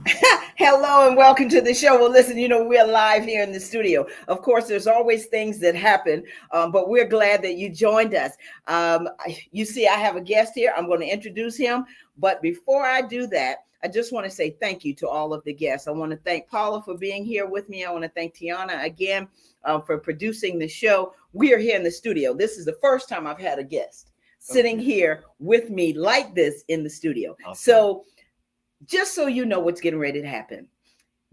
Hello and welcome to the show. Well, listen, we're live here in the studio. Of course, there's always things that happen, but we're glad that you joined us. You see, I have a guest here. I'm going to introduce him. But before I do that, I just want to say thank you to all of the guests. I want to thank Paula for being here with me. I want to thank Tiana again for producing the show. We are here in the studio. This is the first time I've had a guest sitting here with me like this in the studio. Awesome. So just so you know what's getting ready to happen,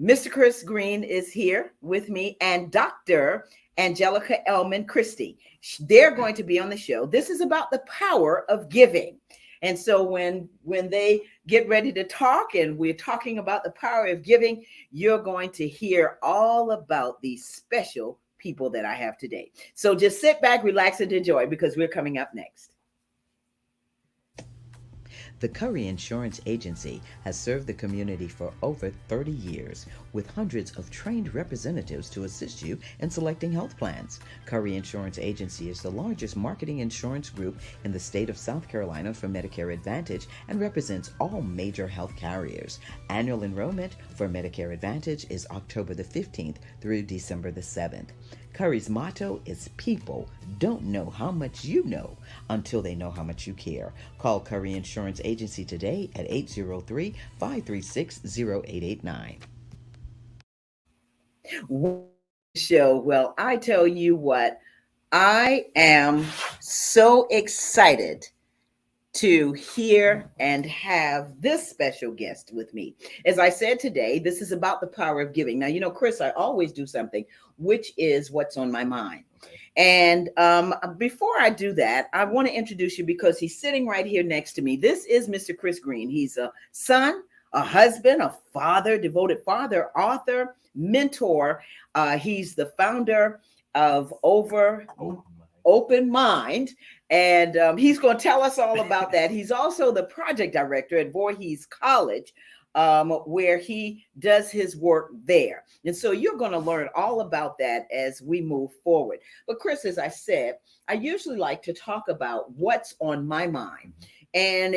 Mr. Chris Green is here with me and Dr. Angelica Christie. They're going to be on the show. This is about the power of giving. And so when they get ready to talk and we're talking about the power of giving, you're going to hear all about these special people that I have today. So just sit back, relax, and enjoy because we're coming up next. The Curry Insurance Agency has served the community for over 30 years with hundreds of trained representatives to assist you in selecting health plans. Curry Insurance Agency is the largest marketing insurance group in the state of South Carolina for Medicare Advantage and represents all major health carriers. Annual enrollment for Medicare Advantage is October the 15th through December the 7th. Curry's motto is people don't know how much you know until they know how much you care. Call Curry Insurance Agency today at 803-536-0889. Show. Well, I tell you what, I am so excited to hear and have this special guest with me. As I said today, this is about the power of giving. Now, Chris, I always do something, which is what's on my mind. And before I do that, I want to introduce you because he's sitting right here next to me. This is Mr. Chris Green. He's a son, a husband, a father, devoted father, author, mentor. He's the founder of Open Mind, and he's going to tell us all about that. He's also the project director at Voorhees College, where he does his work there. And so you're going to learn all about that as we move forward. But Chris, as I said, I usually like to talk about what's on my mind. And,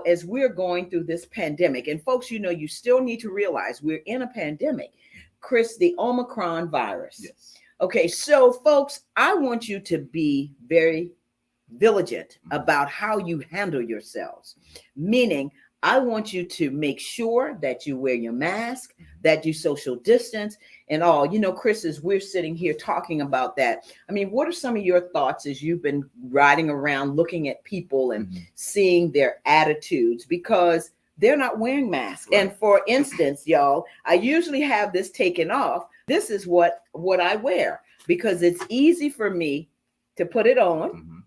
as we're going through this pandemic, and folks, you still need to realize we're in a pandemic. Chris, the Omicron virus. Yes. Okay, so folks, I want you to be very vigilant about how you handle yourselves, meaning I want you to make sure that you wear your mask, that you social distance and all. Chris, as we're sitting here talking about that, I mean, what are some of your thoughts as you've been riding around looking at people and seeing their attitudes because they're not wearing masks? Right. And for instance, y'all, I usually have this taken off. This is what I wear because it's easy for me to put it on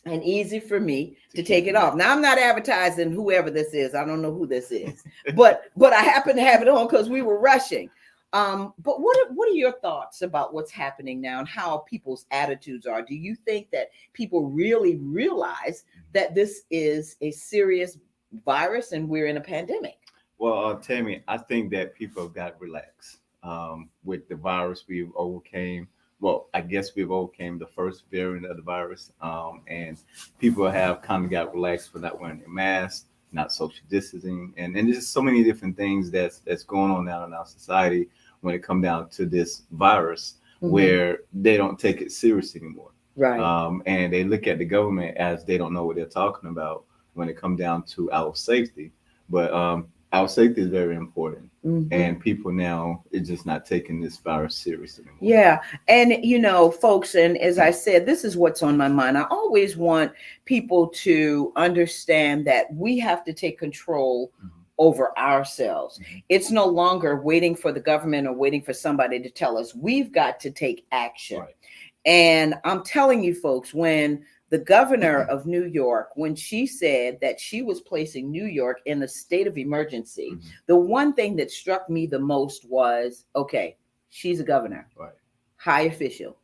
and easy for me to take it off. Now, I'm not advertising whoever this is. I don't know who this is, but I happen to have it on because we were rushing. But what are your thoughts about what's happening now and how people's attitudes are? Do you think that people really realize that this is a serious virus and we're in a pandemic? Well, Tammy, I think that people have got to relax. With the virus, we've overcame. Well, I guess we've overcame the first variant of the virus, and people have kind of got relaxed for not wearing their masks, not social distancing, and there's just so many different things that's going on now in our society when it comes down to this virus, where they don't take it serious anymore. Right. And they look at the government as they don't know what they're talking about when it comes down to our safety. But our safety is very important. And people now is just not taking this virus seriously anymore. Yeah. And, folks, and as I said, this is what's on my mind. I always want people to understand that we have to take control over ourselves. It's no longer waiting for the government or waiting for somebody to tell us. We've got to take action. Right. And I'm telling you, folks, when the governor of New York, when she said that she was placing New York in a state of emergency, the one thing that struck me the most was, okay, she's a governor, right, high official,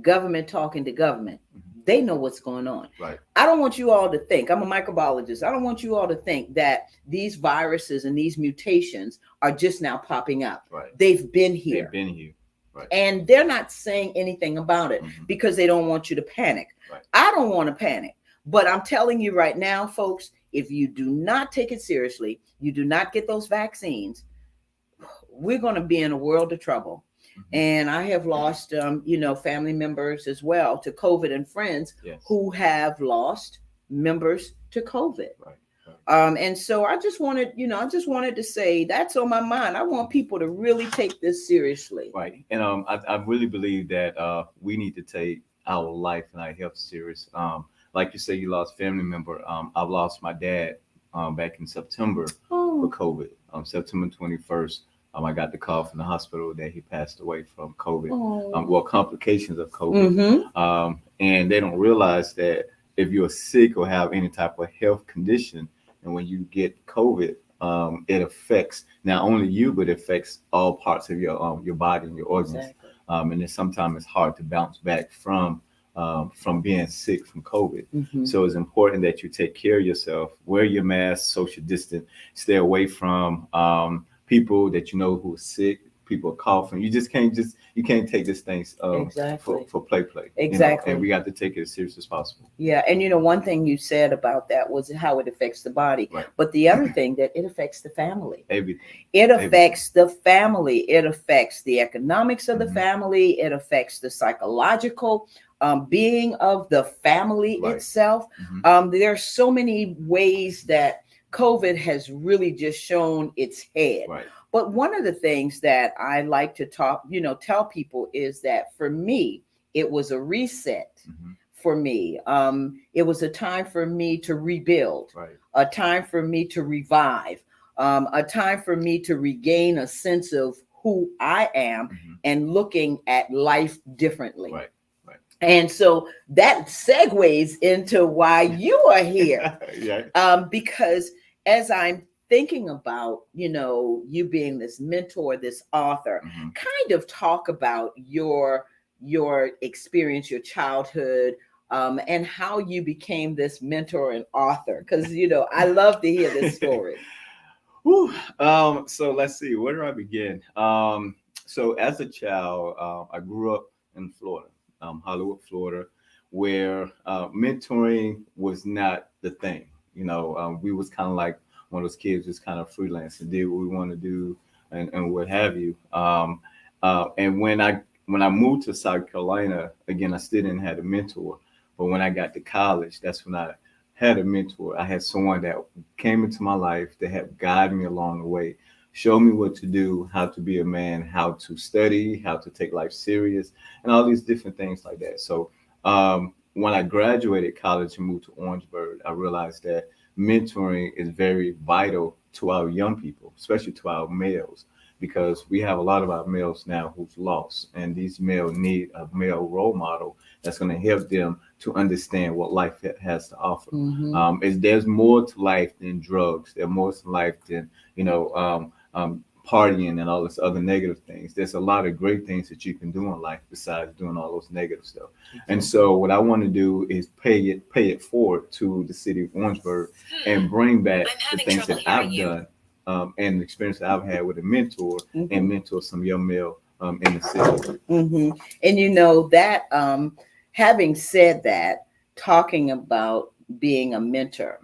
government talking to government. They know what's going on. Right. I don't want you all to think, I'm a microbiologist, I don't want you all to think that these viruses and these mutations are just now popping up. Right. They've been here. Right. And they're not saying anything about it because they don't want you to panic. Right. I don't want to panic, but I'm telling you right now, folks, if you do not take it seriously, you do not get those vaccines, we're going to be in a world of trouble. And I have lost, family members as well to COVID, and friends Yes. who have lost members to COVID. Right. And so I just wanted to say that's on my mind. I want people to really take this seriously. Right. And I really believe that we need to take our life and our health serious. Like you say, you lost family member. I've lost my dad back in September for COVID. September 21st. I got the call from the hospital that he passed away from COVID. Complications of COVID. And they don't realize that if you're sick or have any type of health condition, and when you get COVID, it affects not only you, but it affects all parts of your body and your organs. Exactly. And then sometimes it's hard to bounce back from being sick from COVID. So it's important that you take care of yourself, wear your mask, social distance, stay away from people that you know who are sick, people are coughing. You can't take this thing Exactly. for play. Exactly. And we got to take it as serious as possible. Yeah. And one thing you said about that was how it affects the body. Right. But the other thing, that it affects the family. Everything. It affects the family. It affects the economics of the Mhm. family. It affects the psychological being of the family Right. itself. There are so many ways that COVID has really just shown its head. Right. But one of the things that I like to tell people is that for me, it was a reset. For me, it was a time for me to rebuild, Right. a time for me to revive, a time for me to regain a sense of who I am and looking at life differently. Right. And so that segues into why you are here. Yeah. Because as I'm thinking about, you being this mentor, this author, kind of talk about your experience, your childhood, and how you became this mentor and author. Because, I love to hear this story. Whew. So let's see, where do I begin? So as a child, I grew up in Florida, Hollywood, Florida, where mentoring was not the thing. We was kind of like one of those kids, just kind of freelance and did what we want to do and what have you. And when I moved to South Carolina, again, I still didn't have a mentor. But when I got to college, that's when I had a mentor. I had someone that came into my life that had guided me along the way, showed me what to do, how to be a man, how to study, how to take life serious, and all these different things like that. So when I graduated college and moved to Orangeburg, I realized that mentoring is very vital to our young people, especially to our males, because we have a lot of our males now who's lost, and these males need a male role model that's going to help them to understand what life has to offer. There's more to life than drugs. There's more to life than partying and all this other negative things. There's a lot of great things that you can do in life besides doing all those negative stuff. And so what I want to do is pay it forward to the city of Orangeburg and bring back the things that I've done and the experience that I've had with a mentor and mentor some young male in the city. And that having said that, talking about being a mentor,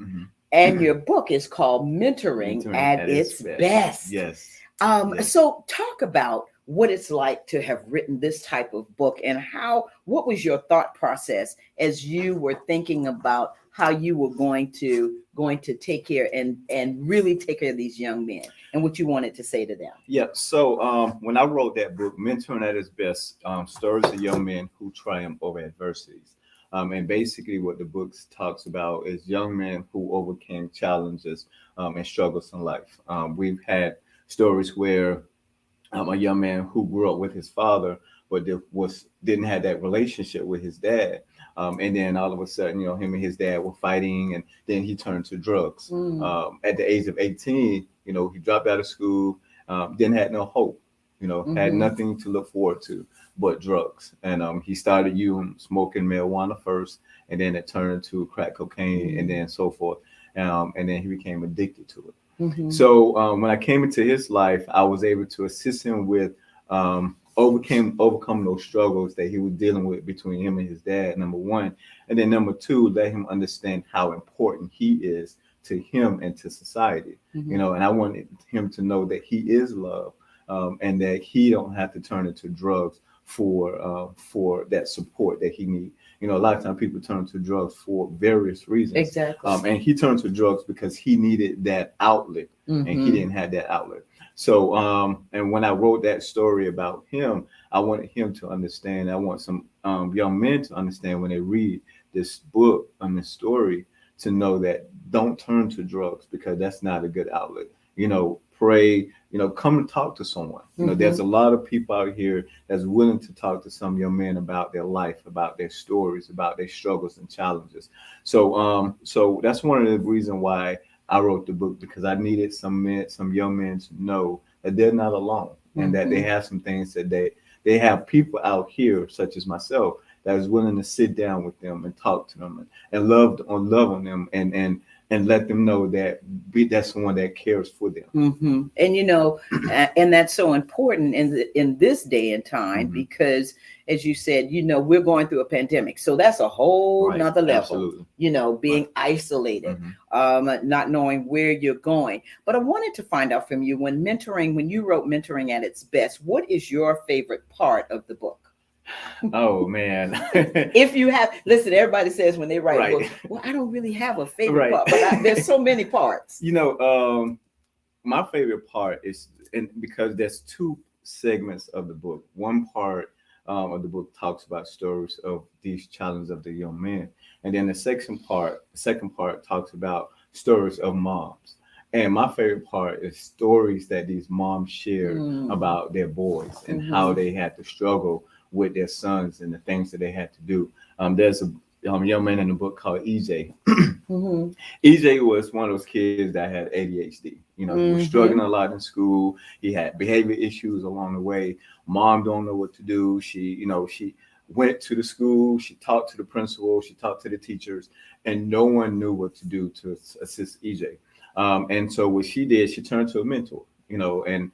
and your book is called Mentoring at its Best. Yes. So talk about what it's like to have written this type of book, and what was your thought process as you were thinking about how you were going to take care and really take care of these young men, and what you wanted to say to them. Yeah. So when I wrote that book, Mentoring at Its Best, stories of young men who triumph over adversities. And basically what the book talks about is young men who overcame challenges and struggles in life. We've had stories where a young man who grew up with his father, but didn't have that relationship with his dad. And then all of a sudden, him and his dad were fighting, and then he turned to drugs. At the age of 18, he dropped out of school, didn't have no hope, had nothing to look forward to but drugs. And he started smoking marijuana first, and then it turned to crack cocaine, and then so forth. And then he became addicted to it. So when I came into his life, I was able to assist him with overcome those struggles that he was dealing with between him and his dad, number one. And then number two, let him understand how important he is to him and to society. Mhm. And I wanted him to know that he is loved, and that he don't have to turn into drugs for that support that he needs. A lot of times people turn to drugs for various reasons, Exactly. and he turned to drugs because he needed that outlet, and he Mhm. didn't have that outlet. So, and when I wrote that story about him, I wanted him to understand. I want some young men to understand when they read this book and this story to know that don't turn to drugs because that's not a good outlet. Pray. Come and talk to someone. There's a Mhm. lot of people out here that's willing to talk to some young men about their life, about their stories, about their struggles and challenges. So that's one of the reasons why I wrote the book, because I needed some young men to know that they're not alone, and that they Mhm. have some things that they have people out here, such as myself, that is willing to sit down with them and talk to them, and love on them, and let them know that that's someone that cares for them. And and that's so important in this day and time Hmm. because, as you said, we're going through a pandemic, so that's a whole Right. nother level. Absolutely. Right. Being isolated, Hmm. not knowing where you're going. But I wanted to find out from you when you wrote mentoring at its best, what is your favorite part of the book? Oh man. If you have, listen, everybody says when they write Right. books, well, I don't really have a favorite Right. part, but there's so many parts. you know, my favorite part is, and because there's two segments of the book. One part of the book talks about stories of these challenges of the young men, and then the second part talks about stories of moms. And my favorite part is stories that these moms shared Mm. about their boys and how Mhm. they had to struggle with their sons and the things that they had to do. There's a young man in the book called EJ. Mhm. EJ was one of those kids that had ADHD. He was struggling a Mhm. lot in school. He had behavior issues along the way. Mom don't know what to do. She went to the school. She talked to the principal. She talked to the teachers, and no one knew what to do to assist EJ. And so what she did, she turned to a mentor. And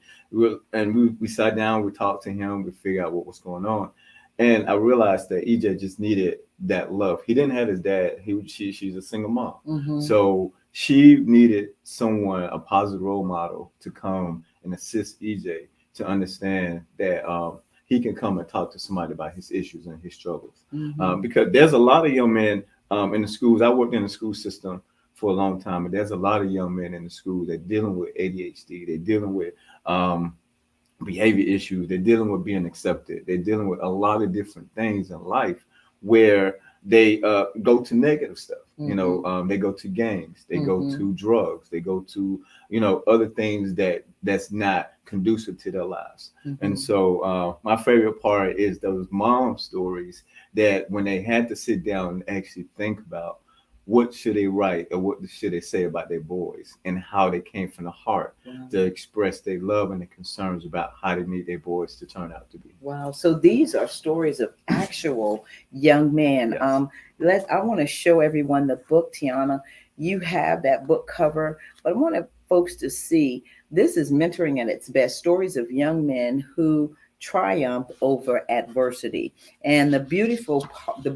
we sat down. We talked to him. We figured out what was going on. And I realized that EJ just needed that love. He didn't have his dad. She's a single mom. Mhm. So she needed someone, a positive role model, to come and assist EJ to understand that he can come and talk to somebody about his issues and his struggles. Mhm. Because there's a lot of young men in the schools. I worked in the school system for a long time, and there's a lot of young men in the school that dealing with ADHD. They're dealing with um, behavior issues. They're dealing with being accepted. They're dealing with a lot of different things in life where they go to negative stuff. Mhm. They go to gangs. They go Mhm. to drugs. They go to other things that's not conducive to their lives. And Mhm. so my favorite part is those mom stories that when they had to sit down and actually think about what should they write or what should they say about their boys and how they came from the heart Wow. to express their love and their concerns about how they need their boys to turn out to be. Wow. So these are stories of actual young men. Yes. I want to show everyone the book, Tiana. You have that book cover, but I want folks to see this is mentoring at its best, stories of young men who triumph over adversity. And beautiful part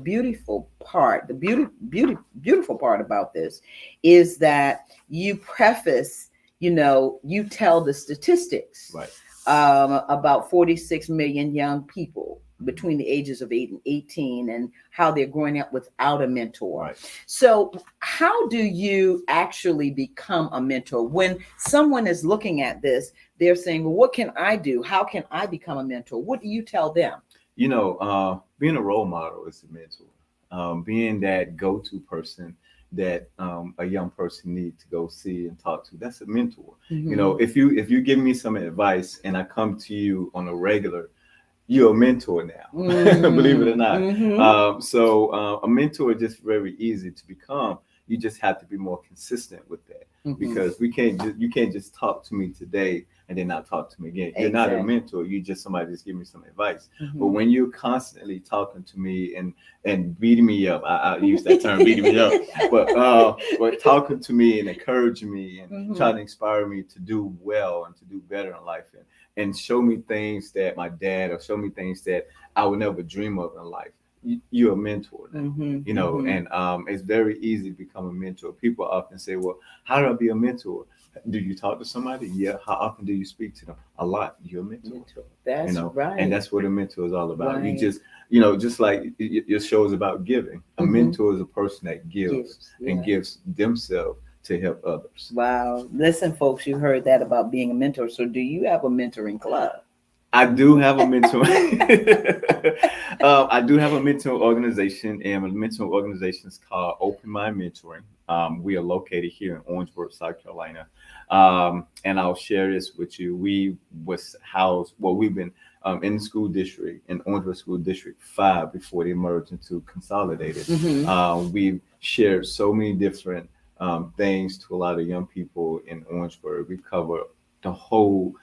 about this is that you preface, you tell the statistics Right. about 46 million young people between the ages of 8 and 18 and how they're growing up without a mentor. Right. So, how do you actually become a mentor? When someone is looking at this, they're saying, well, what can I do? How can I become a mentor? What do you tell them? Being a role model is a mentor. Being that go-to person that a young person needs to go see and talk to. That's a mentor. Mhm. If you give me some advice and I come to you on a regular, you're a mentor now, believe it or Mm, not. mhm. A mentor is just very easy to become. You just have to be more consistent with that, Mhm. because you can't just talk to me today and then not talk to me again. You're not a Exactly. mentor. You just somebody just give me some advice. But Mhm. when you're constantly talking to me and beating me up, I use that term, beating me up, but talking to me and encouraging me and trying Mhm. to inspire me to do well and to do better in life, and show me things that my dad, or show me things that I would never dream of in life. you're a mentor now. Mm-hmm, You know, mm-hmm. and it's very easy to become a mentor. People often say, well, how do I be a mentor? Do you talk to somebody? Yeah. How often do you speak to them? A lot. You're a mentor. Mentor. You That's know, and right. that's what a mentor is all about. You Right. just, you know, just like your show is about giving. A Mm-hmm. mentor is a person that gives Gives. and Yeah. gives themselves to help others. Wow. Listen, folks, you heard that about being a mentor. So, do you have a mentoring club? I do have a mentor. I do have a mentor organization, and my mentor organization is called Open Mind Mentoring. We are located here in Orangeburg, South Carolina, and I'll share this with you. We was housed. Well, we've been in the school district in Orangeburg School District 5 before they merged into Consolidated. Mm-hmm. We've shared so many different things to a lot of young people in Orangeburg. We cover the whole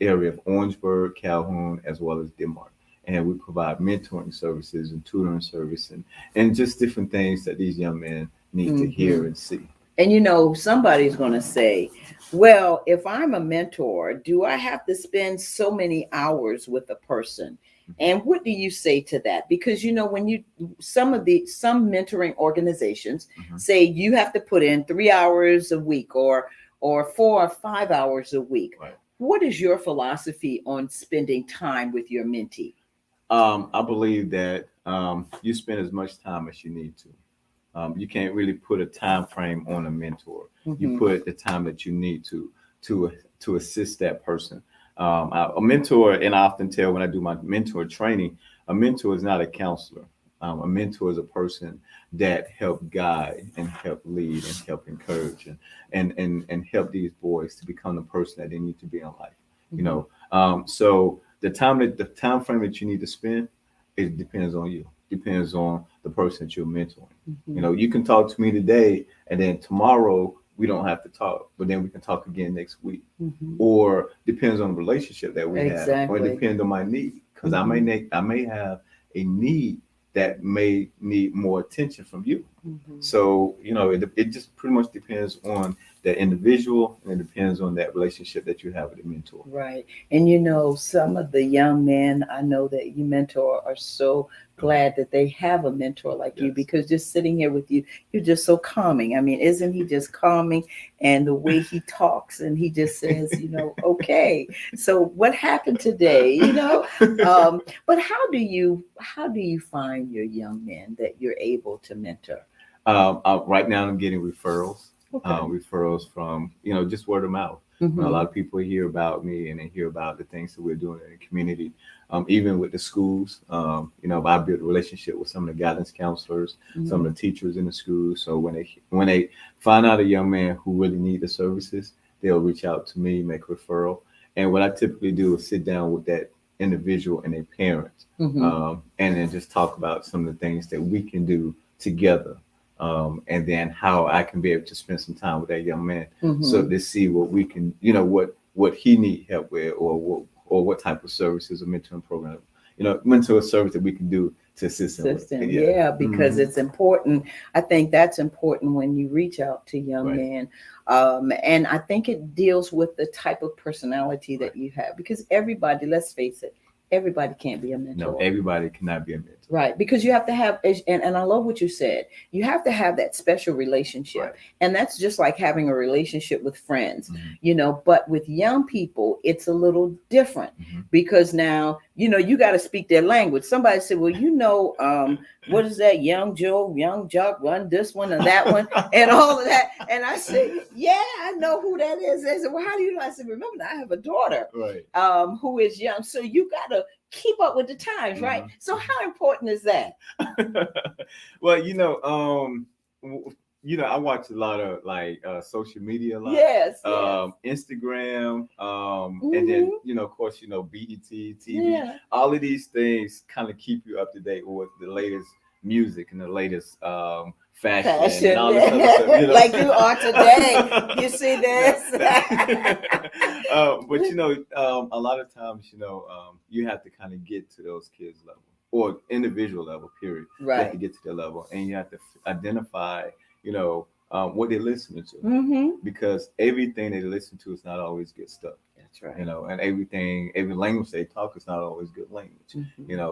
area of Orangeburg, Calhoun, as well as Denmark. And we provide mentoring services and tutoring service and just different things that these young men need to Mm-hmm. hear and see. And somebody's going to say, well, if I'm a mentor, do I have to spend so many hours with a person? And what do you say to that? Because when some mentoring organizations Mhm. say you have to put in 3 hours a week or 4 or 5 hours a week. Right. What is your philosophy on spending time with your mentee? I believe that you spend as much time as you need to. You can't really put a time frame on a mentor. You Mm-hmm. put the time that you need to to assist that person. A mentor, and I often tell when I do my mentor training, a mentor is not a counselor. A mentor is a person that help guide and help lead and help encourage and help these boys to become the person that they need to be in life. You Mm-hmm. know, so the time frame that you need to spend, it depends on you. Depends on the person that you're mentoring. Mm-hmm. You know, you can talk to me today, and then tomorrow we don't have to talk, but then we can talk again next week. Mm-hmm. Or depends on the relationship that we have, or it Exactly. depends on my need, because Mm-hmm. I may have a need that may need more attention from you. Mm-hmm. So it just pretty much depends on the individual, and it depends on that relationship that you have with the mentor. Right. And some of the young men I know that you mentor are so glad that they have a mentor like you, Yes. because just sitting here with you, you're just so calming. I mean, isn't he just calming? And the way he talks, and he just says, okay, so what happened today? But how do you find your young men that you're able to mentor? Right now, I'm getting referrals. Okay. Referrals from just word of mouth. When a Mm-hmm. lot of people hear about me and they hear about the things that we're doing in the community, even with the schools. I built a relationship with some of the guidance counselors, some Mm-hmm. of the teachers in the schools. So when they find out a young man who really need the services, they'll reach out to me, make a referral. And what I typically do is sit down with that individual and their parents, Mm-hmm. and then just talk about some of the things that we can do together, and then how I can be able to spend some time with that young man, so Mm-hmm. to see what we can, what he need help with, or what type of services or mentoring program, mentor service that we can do to assist him with. System, Yeah. yeah, because Hmm. it's important. I think that's important when you reach out to young Right. men. And I think it deals with the type of personality Right. that you have, because everybody, let's face it, everybody can't be a No, mentor. everybody cannot be a mentor. Right, because you have to have, and I love what you said. You have to have that special relationship, Right. and that's just like having a relationship with friends, Mhm. But with young people, it's a little different, Mhm. because now you got to speak their language. Somebody said, "Well, what is that? Young Joe, young Jock, run this one and that one, and all of that." And I said, "Yeah, I know who that is." They said, "Well, how do you know?" I said, "Remember, I have a daughter, Right. who is young, so you got to keep up with the times, right?" Mhm. So how important is that? Well, I watch a lot of like social media a lot, Yes, yes. Instagram, and then Hmm. of course BET, TV. Yeah. All of these things kind of keep you up to date with the latest music and the latest fashion and Fashion, all this other stuff. like you are today. You see No. this? But a lot of times, you have to kind of get to those kids level or individual level. Period. You have to Right. get to their level, and you have to identify, what they're listening to, Mm-hmm. because everything they listen to is not always good stuff. That's right. And every language they talk is not always good language.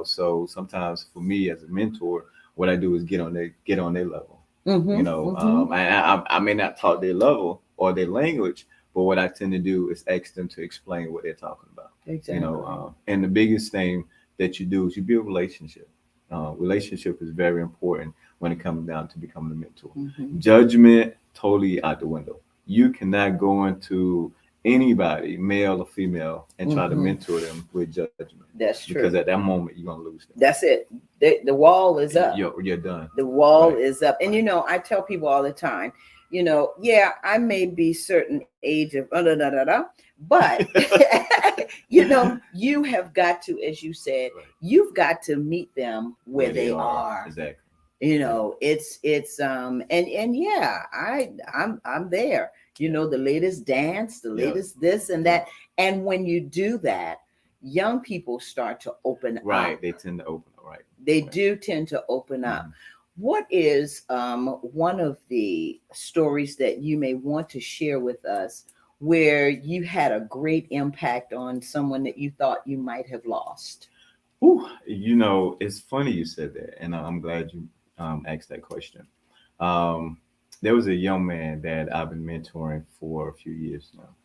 So sometimes for me as a mentor, what I do is get on their level. I may not talk their level or their language, but what I tend to do is ask them to explain what they're talking about. Exactly. And the biggest thing that you do is you build relationship. Relationship is very important when it comes down to becoming a mentor. Judgment totally out the window. You cannot go into anybody, male or female, and try to mentor them with judgment. That's true. Because at that moment you're gonna lose them. That's it. The wall is up. You're done. The wall is up. And I tell people all the time, yeah, I may be certain age of but you have got to, as you said, you've got to meet them where they are. Exactly. It's and yeah, I'm there. The latest dance, the latest this and that. And when you do that, young people start to open up. Right. They tend to open up. Right. They do tend to open up. What is one of the stories that you may want to share with us where you had a great impact on someone that you thought you might have lost? Ooh, it's funny you said that, and I'm glad you asked that question. There was a young man that I've been mentoring for a few years now,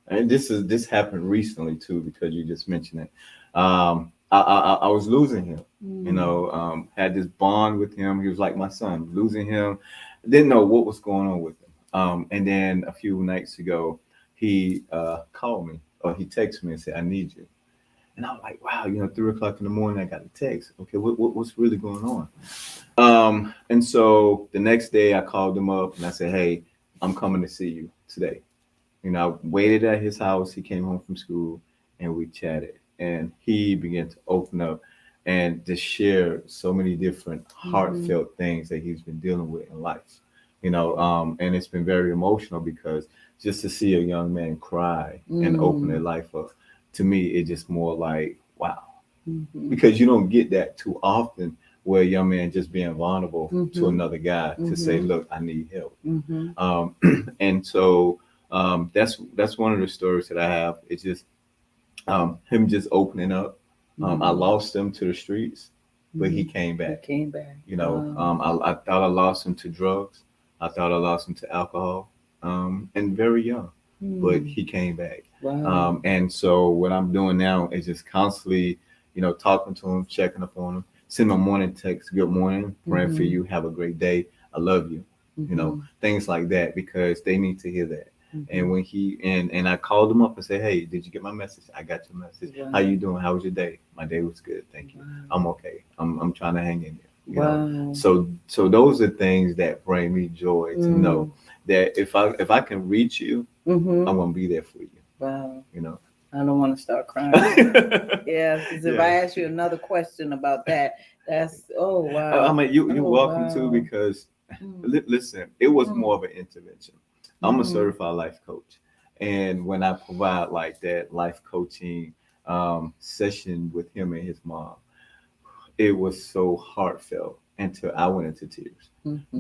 and this happened recently too because you just mentioned it. I was losing him, had this bond with him. He was like my son. Losing him, didn't know what was going on with him. And then a few nights ago, he called me or he texted me and said, "I need you." And I'm like, wow, 3 o'clock in the morning, I got a text. Okay, what's really going on? And so the next day I called him up and I said, "Hey, I'm coming to see you today." I waited at his house. He came home from school and we chatted. And he began to open up and to share so many different heartfelt things that he's been dealing with in life. And it's been very emotional because just to see a young man cry and open their life up, to me, it's just more like, wow. Because you don't get that too often where a young man just being vulnerable to another guy to say, "Look, I need help." And so that's one of the stories that I have. It's just him just opening up. I lost him to the streets, but he came back. He came back. I thought I lost him to drugs. I thought I lost him to alcohol, and very young, but he came back. Wow. And so what I'm doing now is just constantly, talking to him, checking up on him, send him a morning text, "Good morning, praying for you, have a great day, I love you," things like that, because they need to hear that. And when he and I called him up and said, "Hey, did you get my message? I got your message. Wow. How you doing? How was your day?" "My day was good, thank you. I'm okay. I'm trying to hang in there." Wow. So those are things that bring me joy to know that if I can reach you, I'm gonna be there for you. Wow. I don't want to start crying. Yeah, because if I ask you another question about that, that's wow. I mean, you're welcome wow. to, because listen, it was more of an intervention. I'm a certified life coach, and when I provide like that life coaching session with him and his mom, it was so heartfelt until I went into tears,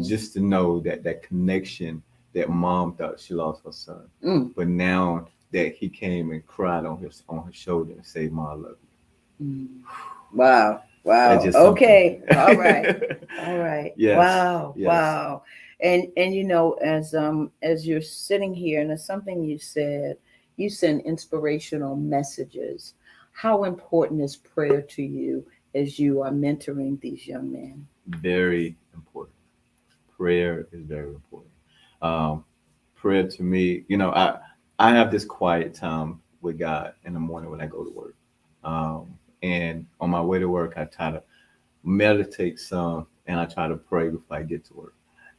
just to know that connection that mom thought she lost her son, but now that he came and cried on her shoulder and said, "Mom, I love you." Wow. Wow. Okay. All right. All right. Yes. Wow. Yes. Wow. And as you're sitting here, and it's something you said, you send inspirational messages. How important is prayer to you as you are mentoring these young men? Very important. Prayer is very important. Prayer to me, I have this quiet time with God in the morning when I go to work. And on my way to work, I try to meditate some and I try to pray before I get to work.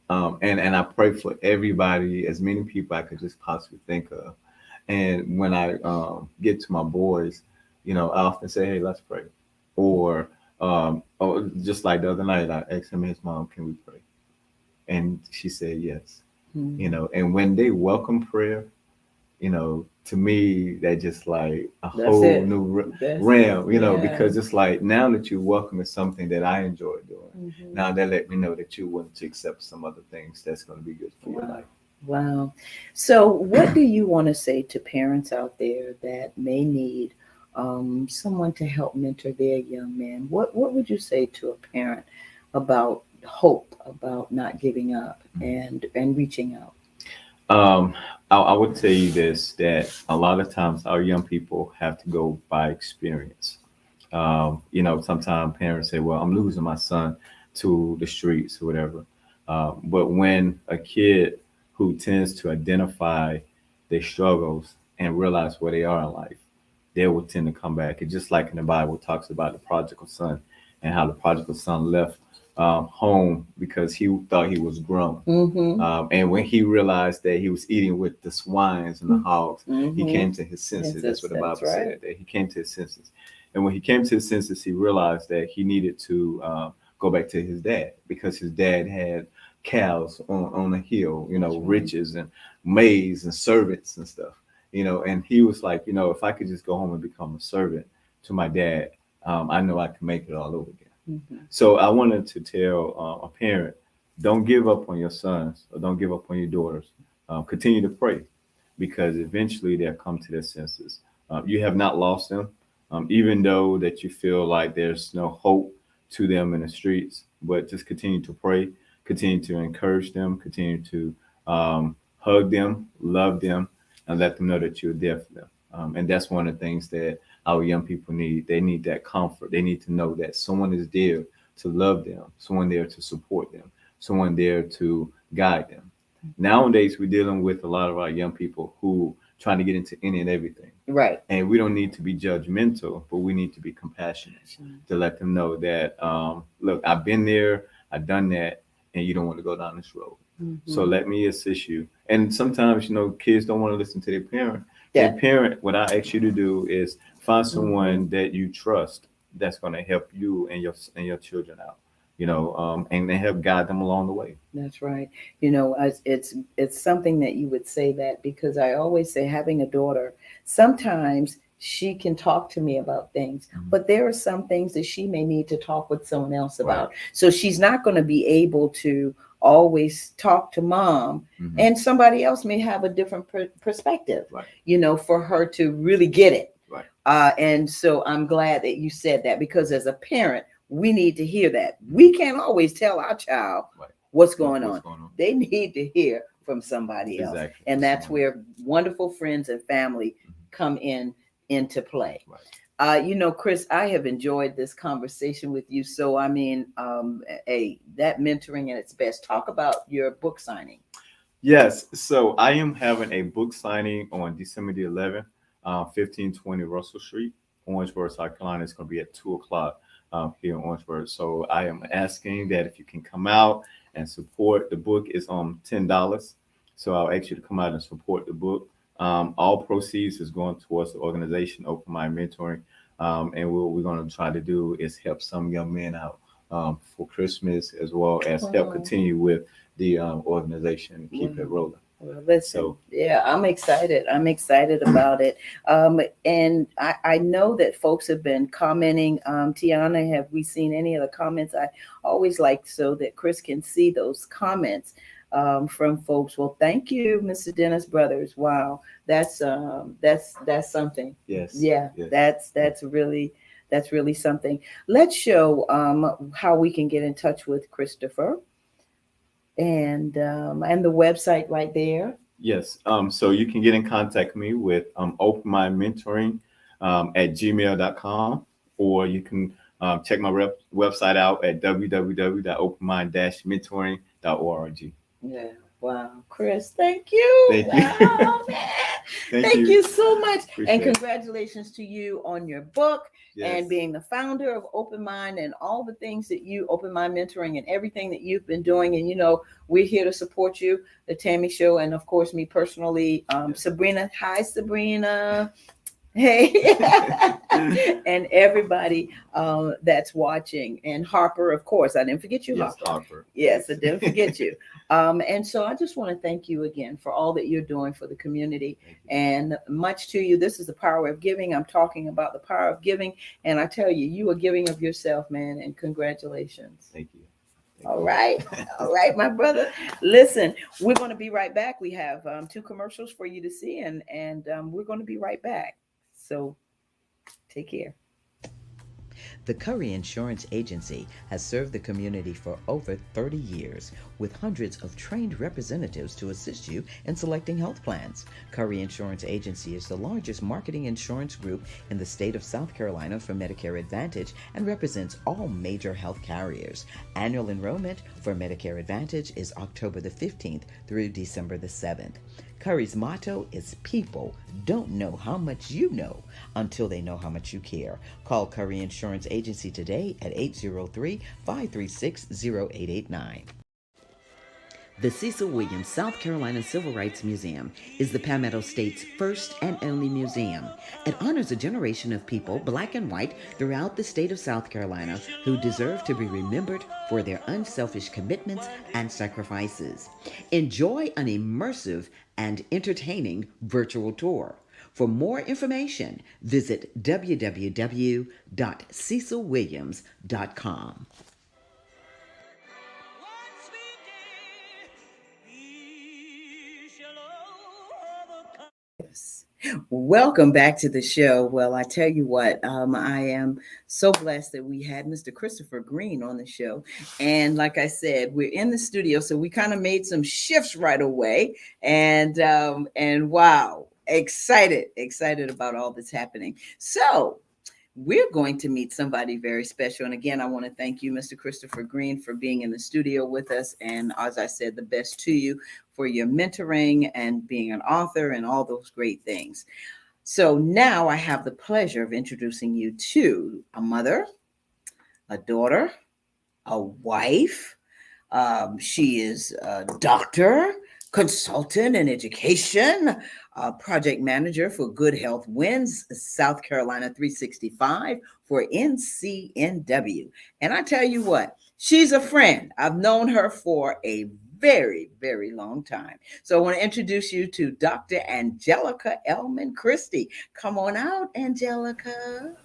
And I pray for everybody, as many people I could just possibly think of. And when I get to my boys, I often say, "Hey, let's pray." Or just like the other night, I asked him and his mom, "Can we pray?" And she said yes. And when they welcome prayer, to me, that just like a whole new realm, because it's like, now that you welcome is something that I enjoy doing. Now that let me know that you're willing to accept some other things that's going to be good for your life. Wow. So, what do you want to say to parents out there that may need someone to help mentor their young man? What would you say to a parent about hope, about not giving up and reaching out? Um, I would tell you this, that a lot of times our young people have to go by experience. Sometimes parents say, well, I'm losing my son to the streets or whatever. But when a kid who tends to identify their struggles and realize where they are in life, they will tend to come back. It's just like in the Bible talks about the prodigal son and how the prodigal son left home because he thought he was grown. Mm-hmm. And when he realized that he was eating with the swines and the hogs, he Mm-hmm. came to his senses. That's what the That's Bible right. said, that he came to his senses. And when he came to his senses, he realized that he needed to go back to his dad because his dad had cows on a hill, That's right. riches and maize and servants and stuff, and he was like, if I could just go home and become a servant to my dad, I know I can make it all over again. Mm-hmm. So I wanted to tell a parent, don't give up on your sons or don't give up on your daughters. Continue to pray because eventually they'll come to their senses. You have not lost them, even though that you feel like there's no hope to them in the streets. But just continue to pray, continue to encourage them, continue to hug them, love them, and let them know that you're there for them. And that's one of the things that our young people need. They need that comfort. They need to know that someone is there to love them, someone there to support them, someone there to guide them. Nowadays, we're dealing with a lot of our young people who trying to get into any and everything. Right. And we don't need to be judgmental, but we need to be compassionate to let them know that, look, I've been there, I've done that, and you don't want to go down this road. Mm-hmm. So let me assist you. And sometimes, kids don't want to listen to their parent. Yeah. Their parent, what I ask you to do is find someone Mm-hmm. that you trust that's going to help you and your children out, and help guide them along the way. That's right. It's something that you would say that because I always say having a daughter, sometimes she can talk to me about things, Mhm. but there are some things that she may need to talk with someone else Right. about. So she's not going to be able to always talk to mom, Mhm. and somebody else may have a different perspective, Right. for her to really get it. Right. And so I'm glad that you said that because as a parent, we need to hear that. We can't always tell our child Right. what's going What's on. going on? They need to hear from somebody else. Exactly. And From that's someone where wonderful friends and family come into play. Right. Chris, I have enjoyed this conversation with you. So, I mean, that mentoring at its best. Talk about your book signing. Yes. So I am having a book signing on December the 11th, 1520 Russell Street, Orangeburg, South Carolina. It's going to be at 2 o'clock here in Orangeburg. So I am asking that if you can come out and support. The book is $10. So I'll ask you to come out and support the book. All proceeds is going towards the organization Open Mind Mentoring. And what we're going to try to do is help some young men out for Christmas, as well as help continue with the organization and keep it rolling. Well, listen, So yeah, I'm excited. I'm excited about it. And I know that folks have been commenting. Tiana, have we seen any of the comments? I always like so that Chris can see those comments from folks. Well, thank you, Mr. Dennis Brothers. Wow, that's something. yes, Yeah, yes. that's really something. Let's show how we can get in touch with Christopher and the website right there. Yes. So you can get in contact with me with Open Mind Mentoring at gmail.com, or you can check my website out at www.openmind-mentoring.org. Yeah. Wow. Chris, thank you. Thank you. Wow, man. Thank you so much. Appreciate And it. congratulations to you on your book Yes. and being the founder of Open Mind and all the things that you, Open Mind Mentoring, and everything that you've been doing. And, we're here to support you, the Tammy Show, and of course, me personally, Sabrina. Hi, Sabrina. Hey, and everybody that's watching, and Harper, of course, I didn't forget you, Yes, Harper. Yes, I didn't forget you. And so I just want to thank you again for all that you're doing for the community, and much to you. This is the power of giving. I'm talking about the power of giving, and I tell you, you are giving of yourself, man, and congratulations. Thank you. All right. All right, my brother. Listen, we're going to be right back. We have two commercials for you to see, and we're going to be right back. So take care. The Curry Insurance Agency has served the community for over 30 years with hundreds of trained representatives to assist you in selecting health plans. Curry Insurance Agency is the largest marketing insurance group in the state of South Carolina for Medicare Advantage and represents all major health carriers. Annual enrollment for Medicare Advantage is October the 15th through December the 7th. Curry's motto is people don't know how much you know until they know how much you care. Call Curry Insurance Agency today at 803-536-0889. The Cecil Williams South Carolina Civil Rights Museum is the Palmetto State's first and only museum. It honors a generation of people, black and white, throughout the state of South Carolina who deserve to be remembered for their unselfish commitments and sacrifices. Enjoy an immersive and entertaining virtual tour. For more information, visit www.cecilwilliams.com. Welcome back to the show. Well, I tell you what, I am so blessed that we had Mr. Christopher Green on the show. And like I said, we're in the studio, so we kind of made some shifts right away. And wow, excited about all that's happening. So we're going to meet somebody very special. And again, I want to thank you, Mr. Christopher Green, for being in the studio with us. And as I said, the best to you for your mentoring and being an author and all those great things. So now I have the pleasure of introducing you to a mother, a daughter, a wife. She is a doctor, consultant in education, project manager for Good Health Wins South Carolina 365 for NCNW. And I tell you what, she's a friend. I've known her for a very long time. So I want to introduce you to Dr. Angelica Elman Christie. Come on out, Angelica.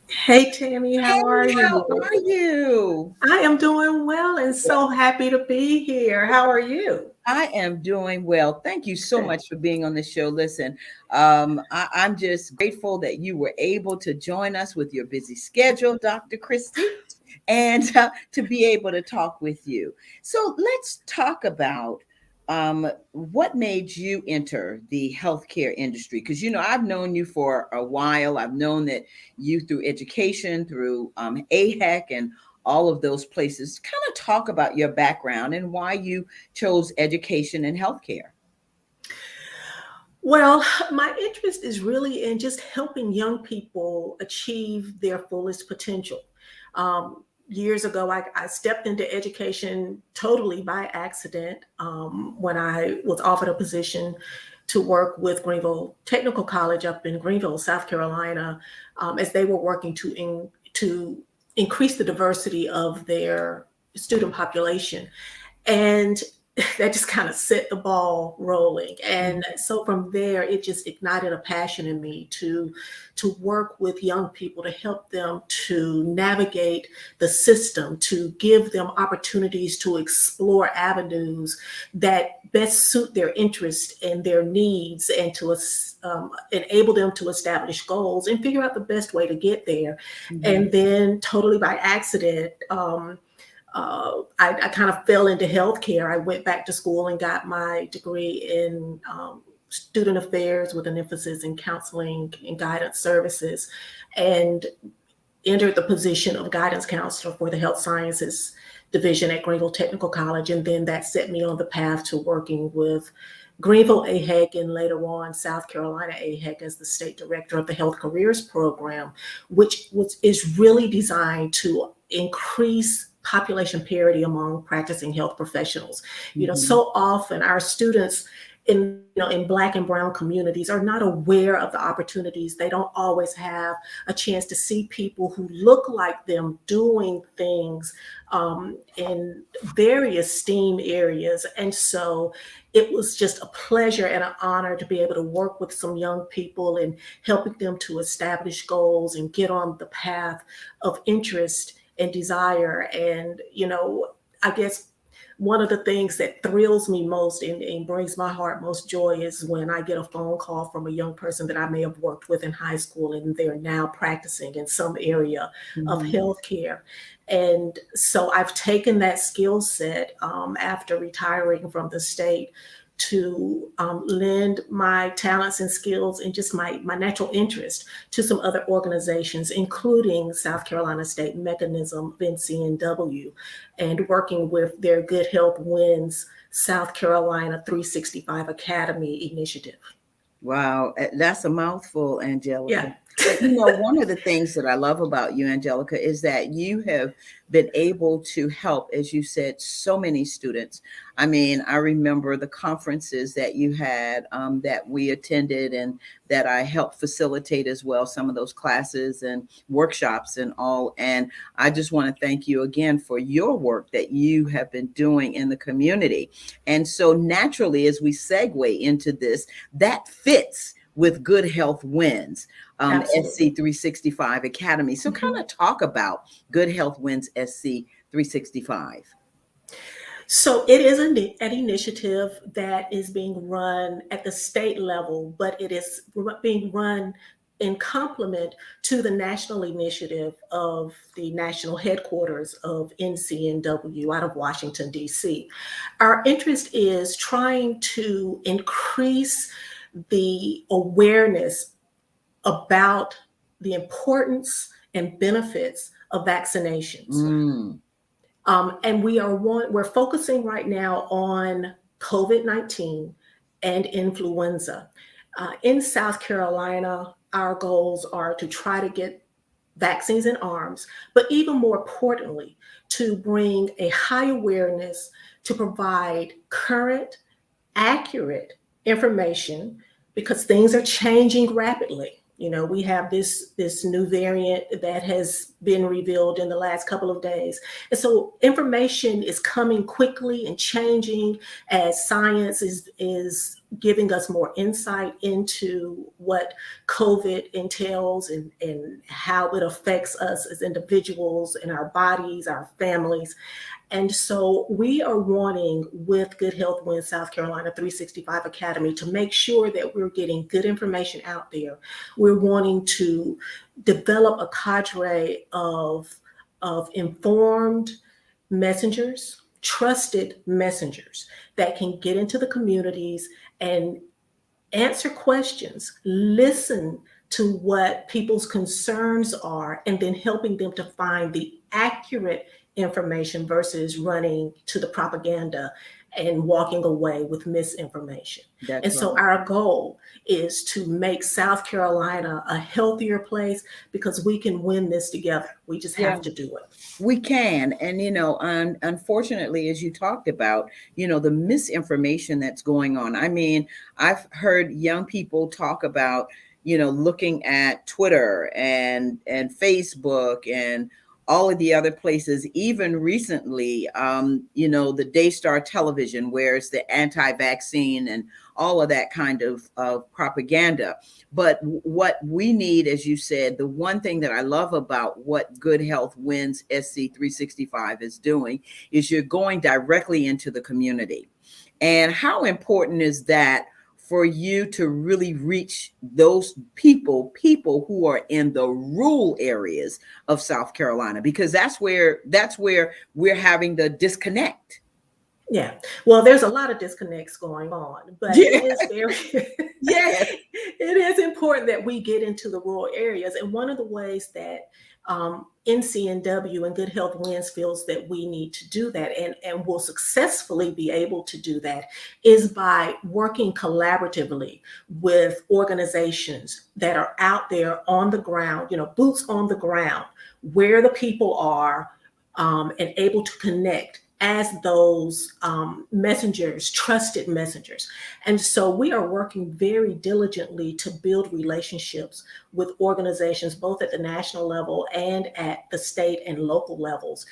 Hey Tammy, Hey, how are how you? are you? I am doing well and so happy to be here. How are you? I am doing well. Thank you so much for being on the show. Listen, I'm just grateful that you were able to join us with your busy schedule, Dr. Christie, and to be able to talk with you. So let's talk about what made you enter the healthcare industry? Because, you know, I've known you for a while. I've known that you through education, through AHEC and all of those places. Kind of talk about your background and why you chose education and healthcare. Well, my interest is really in just helping young people achieve their fullest potential. Years ago, I stepped into education totally by accident when I was offered a position to work with Greenville Technical College up in Greenville, South Carolina, as they were working to increase the diversity of their student population. And that just kind of set the ball rolling. And so from there, it just ignited a passion in me to work with young people, to help them to navigate the system, to give them opportunities to explore avenues that best suit their interests and their needs, and to enable them to establish goals and figure out the best way to get there. And then totally by accident, I kind of fell into healthcare. I went back to school and got my degree in student affairs with an emphasis in counseling and guidance services, and entered the position of guidance counselor for the health sciences division at Greenville Technical College. And then that set me on the path to working with Greenville AHEC and later on South Carolina AHEC as the state director of the Health Careers Program, which is really designed to increase population parity among practicing health professionals. You know, so often our students in Black and Brown communities are not aware of the opportunities. They don't always have a chance to see people who look like them doing things in various STEAM areas. And so it was just a pleasure and an honor to be able to work with some young people and helping them to establish goals and get on the path of interest and desire. And, you know, I guess one of the things that thrills me most and brings my heart most joy is when I get a phone call from a young person that I may have worked with in high school and they're now practicing in some area of Mhm. healthcare. And so I've taken that skill set after retiring from the state to lend my talents and skills and just my natural interest to some other organizations, including South Carolina State Mechanism of NCNW, and working with their Good Health Wins South Carolina 365 Academy initiative. Wow, that's a mouthful, Angelica. Yeah. But you know, one of the things that I love about you, Angelica, is that you have been able to help, as you said, so many students. I mean, I remember the conferences that you had that we attended and that I helped facilitate as well, some of those classes and workshops and all. And I just want to thank you again for your work that you have been doing in the community. And so naturally, as we segue into this, that fits with Good Health Wins, SC Absolutely. 365 Academy. So, kind Mhm. of talk about Good Health Wins SC 365. So it is an initiative that is being run at the state level, but it is being run in complement to the national initiative of the national headquarters of NCNW out of Washington, D.C. Our interest is trying to increase the awareness about the importance and benefits of vaccinations. Mm, And we're focusing right now on COVID-19 and influenza. In South Carolina, our goals are to try to get vaccines in arms, but even more importantly, to bring a high awareness to provide current, accurate information because things are changing rapidly. You know, we have this new variant that has been revealed in the last couple of days. And so information is coming quickly and changing as science is giving us more insight into what COVID entails and how it affects us as individuals and our bodies, our families. And so we are wanting with Good Health Win South Carolina 365 Academy to make sure that we're getting good information out there. We're wanting to develop a cadre of informed messengers, trusted messengers that can get into the communities and answer questions, listen to what people's concerns are, and then helping them to find the accurate information versus running to the propaganda and walking away with misinformation. that's And so right. our goal is to make South Carolina a healthier place because we can win this together. We just Yeah. have to do it. We can. And, you know, unfortunately, as you talked about, you know, the misinformation that's going on. I mean, I've heard young people talk about, you know, looking at Twitter and Facebook and all of the other places, even recently, you know, the Daystar television, where it's the anti-vaccine and all of that kind of propaganda. But what we need, as you said, the one thing that I love about what Good Health Wins SC 365 is doing is you're going directly into the community. And how important is that for you to really reach those people who are in the rural areas of South Carolina? Because that's where we're having the disconnect. Yeah. Well, there's a lot of disconnects going on, but it Yeah. is very, Yes. it is important that we get into the rural areas. And one of the ways that NCNW and Good Health Wins feels that we need to do that and will successfully be able to do that is by working collaboratively with organizations that are out there on the ground, you know, boots on the ground, where the people are, and able to connect as those messengers, trusted messengers. And so we are working very diligently to build relationships with organizations, both at the national level and at the state and local levels,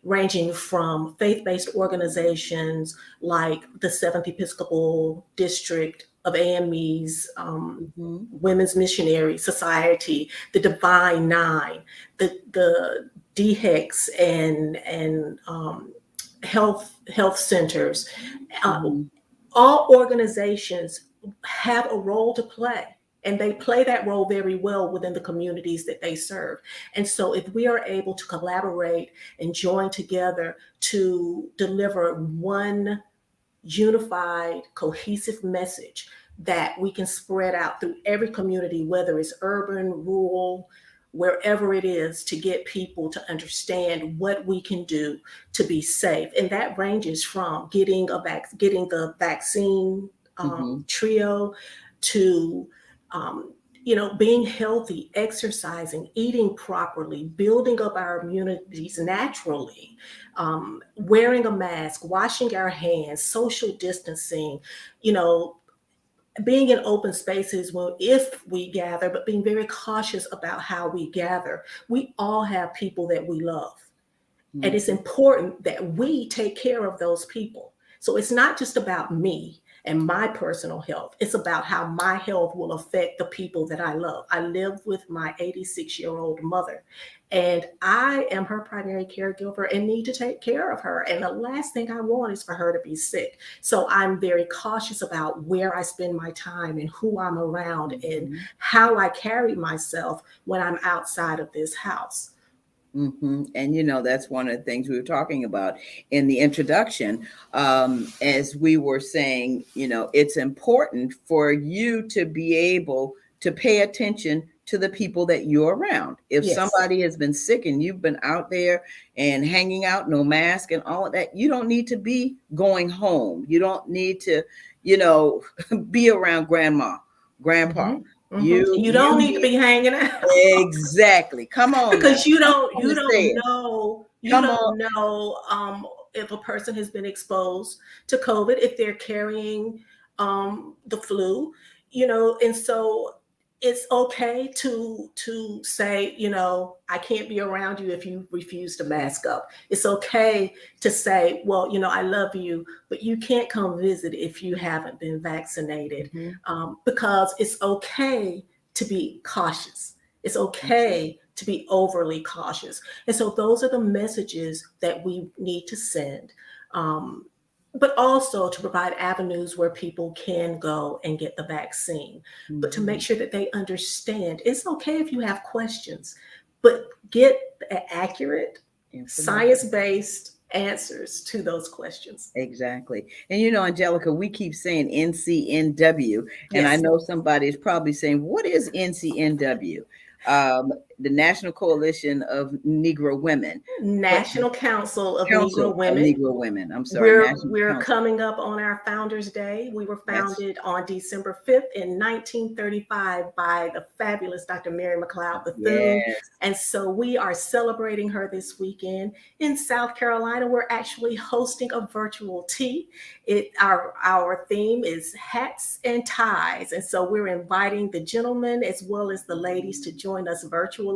ranging from faith-based organizations like the Seventh Episcopal District of AME's, Mhm. Women's Missionary Society, the Divine Nine, the DHEX and health centers. Uh, Mhm. all organizations have a role to play, and they play that role very well within the communities that they serve. And so if we are able to collaborate and join together to deliver one unified, cohesive message that we can spread out through every community, whether it's urban, rural, wherever it is, to get people to understand what we can do to be safe. And that ranges from getting the vaccine Mhm. trio to being healthy, exercising, eating properly, building up our immunities naturally, wearing a mask, washing our hands, social distancing, you know, being in open spaces if we gather, but being very cautious about how we gather. We all have people that we love. And it's Mhm. important that we take care of those people. So it's not just about me and my personal health. It's about how my health will affect the people that I love. I live with my 86-year-old mother, and I am her primary caregiver and need to take care of her. And the last thing I want is for her to be sick. So I'm very cautious about where I spend my time and who I'm around and Mhm. how I carry myself when I'm outside of this house. And that's one of the things we were talking about in the introduction. As we were saying, it's important for you to be able to pay attention to the people that you're around. If Yes. somebody has been sick and you've been out there and hanging out, no mask and all of that, you don't need to be going home. You don't need to, you know, be around grandma, grandpa. Hmm. Hmm. You You you don't need to need be hanging out exactly. Come on now. because you I'm don't gonna you say don't it. know you Come don't on. know if a person has been exposed to COVID, if they're carrying the flu, and so it's okay to say, I can't be around you if you refuse to mask up. It's okay to say, well, I love you, but you can't come visit if you haven't been vaccinated, Mhm. because it's okay to be cautious. It's That's it. okay to be overly cautious. And so those are the messages that we need to send. Um, but also to provide avenues where people can go and get the vaccine, but to make Mhm. sure that they understand it's okay if you have questions, but get accurate, Information. science based answers to those questions. Exactly. And Angelica, we keep saying NCNW, and I Yes. know somebody is probably saying, what is NCNW? Um, the National Coalition of Negro Women. But National Council of Negro Council of Women. Negro Women. I'm sorry, We're National we're Council. coming up on our Founders Day. We were Yes. founded on December 5th in 1935 by the fabulous Dr. Mary McLeod Bethune. Yes. And so we are celebrating her this weekend. In South Carolina, we're actually hosting a virtual tea. Our theme is hats and ties. And so we're inviting the gentlemen as well as the ladies to join us virtually.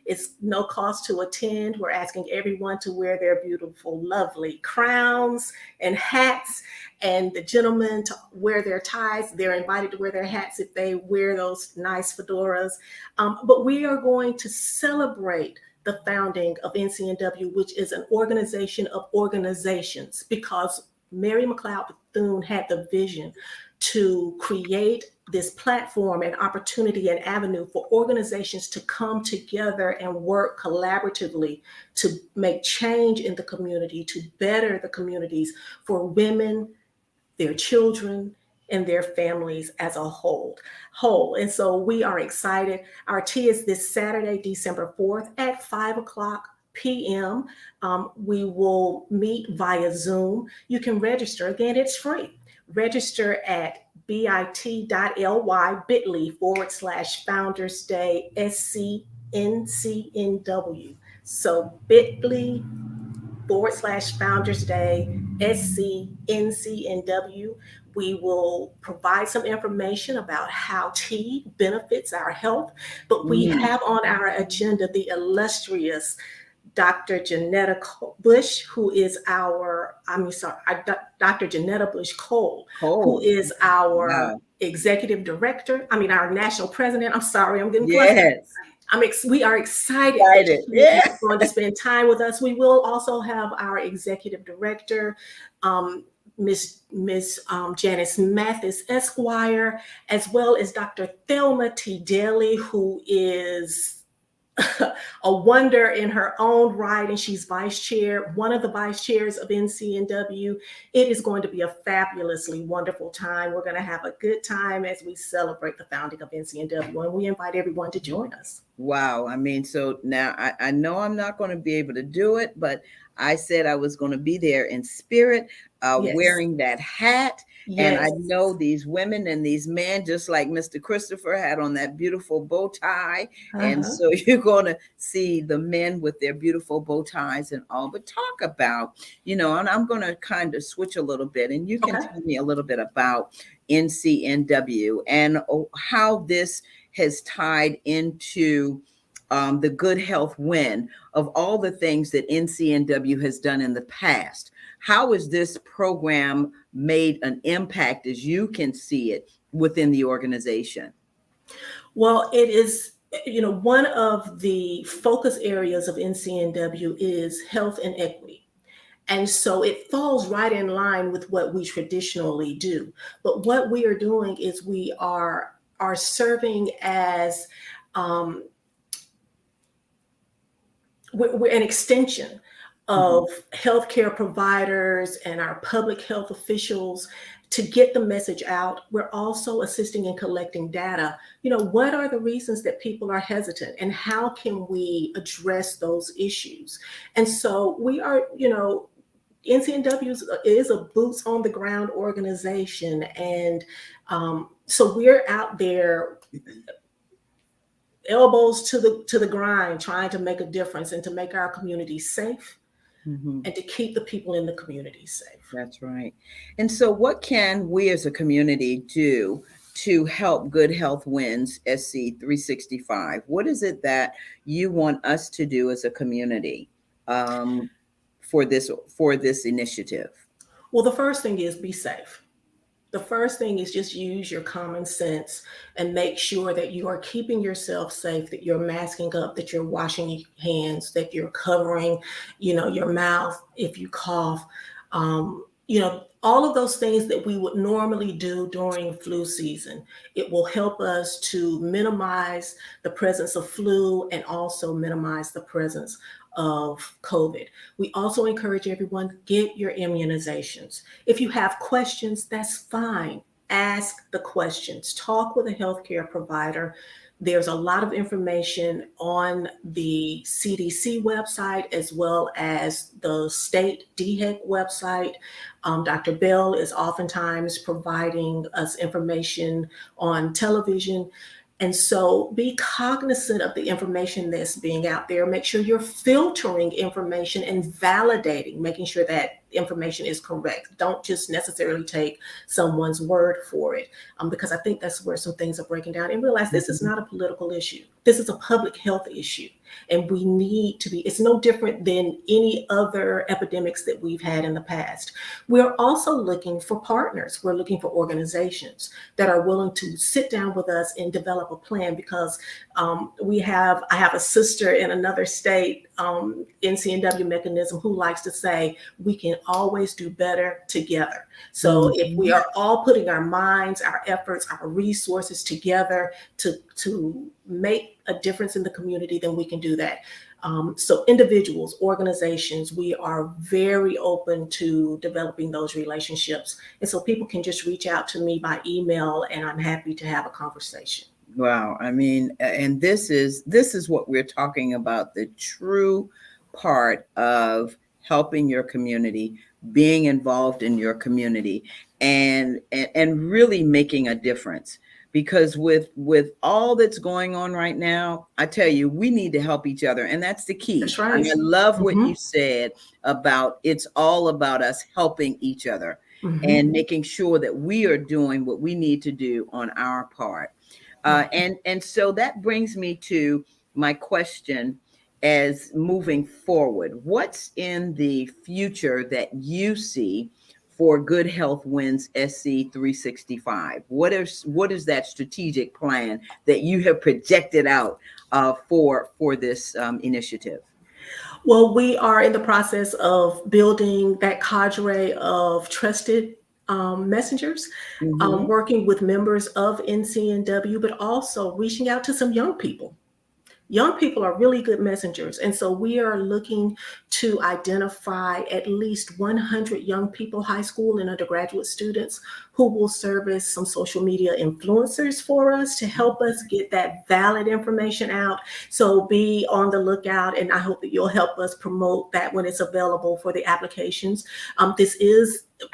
It's no cost to attend. We're asking everyone to wear their beautiful, lovely crowns and hats, and the gentlemen to wear their ties. They're invited to wear their hats if they wear those nice fedoras. But we are going to celebrate the founding of NCNW, which is an organization of organizations, because Mary McLeod Bethune had the vision to create this platform and opportunity and avenue for organizations to come together and work collaboratively to make change in the community, to better the communities for women, their children, and their families as a whole. And so we are excited. Our tea is this Saturday, December 4th at 5 o'clock p.m. We will meet via Zoom. You can register. Again, it's free. Register at bit.ly/Founders Day SCNCNW. So bit.ly/Founders Day SCNCNW. We will provide some information about how tea benefits our health, but we Mm. have on our agenda the illustrious Dr. Janetta Bush, who is Dr. Janetta Bush Cole, who Cold. is our Wow. executive director, our national president. I'm sorry, I'm getting flustered. Yes. We are excited that Excited. she Yeah. is going to spend time with us. We will also have our executive director, Miss Janice Mathis Esquire, as well as Dr. Thelma T. Daly, who is a wonder in her own right, and she's vice chair, one of the vice chairs of NCNW. It is going to be a fabulously wonderful time. We're going to have a good time as we celebrate the founding of NCNW, and we invite everyone to join us. Wow. I mean, so now I know I'm not going to be able to do it, but I said I was going to be there in spirit, Yes, wearing that hat. And I yes, know these women and these men, just like Mr. Christopher had on that beautiful bow tie. And uh-huh. so you're going to see the men with their beautiful bow ties and all. But talk about, and I'm going to kind of switch a little bit, and you can Okay. tell me a little bit about NCNW and how this has tied into the Good Health Win of all the things that NCNW has done in the past. How has this program made an impact as you can see it within the organization? Well, it is, one of the focus areas of NCNW is health and equity. And so it falls right in line with what we traditionally do. But what we are doing is we are serving as um, we're an extension Mm-hmm. of healthcare providers and our public health officials to get the message out. We're also assisting in collecting data. What are the reasons that people are hesitant and how can we address those issues? And so we are, NCNW is a boots on the ground organization. And so we're out there elbows to the grind, trying to make a difference and to make our community safe Mm-hmm. and to keep the people in the community safe. That's right. And so, what can we as a community do to help Good Health Wins SC 365? What is it that you want us to do as a community um, for this initiative? Well, the first thing is be safe. The first thing is just use your common sense and make sure that you are keeping yourself safe, that you're masking up, that you're washing your hands, that you're covering, your mouth if you cough. All of those things that we would normally do during flu season. It will help us to minimize the presence of flu and also minimize the presence of COVID. We also encourage everyone, get your immunizations. If you have questions, that's fine. Ask the questions. Talk with a healthcare provider. There's a lot of information on the CDC website as well as the state DHEC website. Dr. Bell is oftentimes providing us information on television. And so be cognizant of the information that's being out there. Make sure you're filtering information and validating, making sure that information is correct. Don't just necessarily take someone's word for it, because I think that's where some things are breaking down. And realize this is not a political issue. This is a public health issue. And we need to be, it's no different than any other epidemics that we've had in the past. We're also looking for partners. We're looking for organizations that are willing to sit down with us and develop a plan, because I have a sister in another state, NCNW mechanism, who likes to say we can always do better together. So if we are all putting our minds, our efforts, our resources together to make a difference in the community, then we can do that. So individuals, organizations, we are very open to developing those relationships. And so people can just reach out to me by email and I'm happy to have a conversation. Wow. I mean, and this is what we're talking about, the true part of helping your community, being involved in your community, and really making a difference. Because with all that's going on right now, I tell you, we need to help each other, and that's the key. That's And right. I love what Mm-hmm. you said about it's all about us helping each other Mm-hmm. and making sure that we are doing what we need to do on our part. And so that brings me to my question as moving forward. What's in the future that you see for Good Health Wins SC 365? What is that strategic plan that you have projected out for this initiative? Well, we are in the process of building that cadre of trusted messengers, Mm-hmm. working with members of NCNW, but also reaching out to some young people. Young people are really good messengers. And so we are looking to identify at least 100 young people, high school and undergraduate students, who will serve as some social media influencers for us to help us get that valid information out. So be on the lookout, and I hope that you'll help us promote that when it's available for the applications.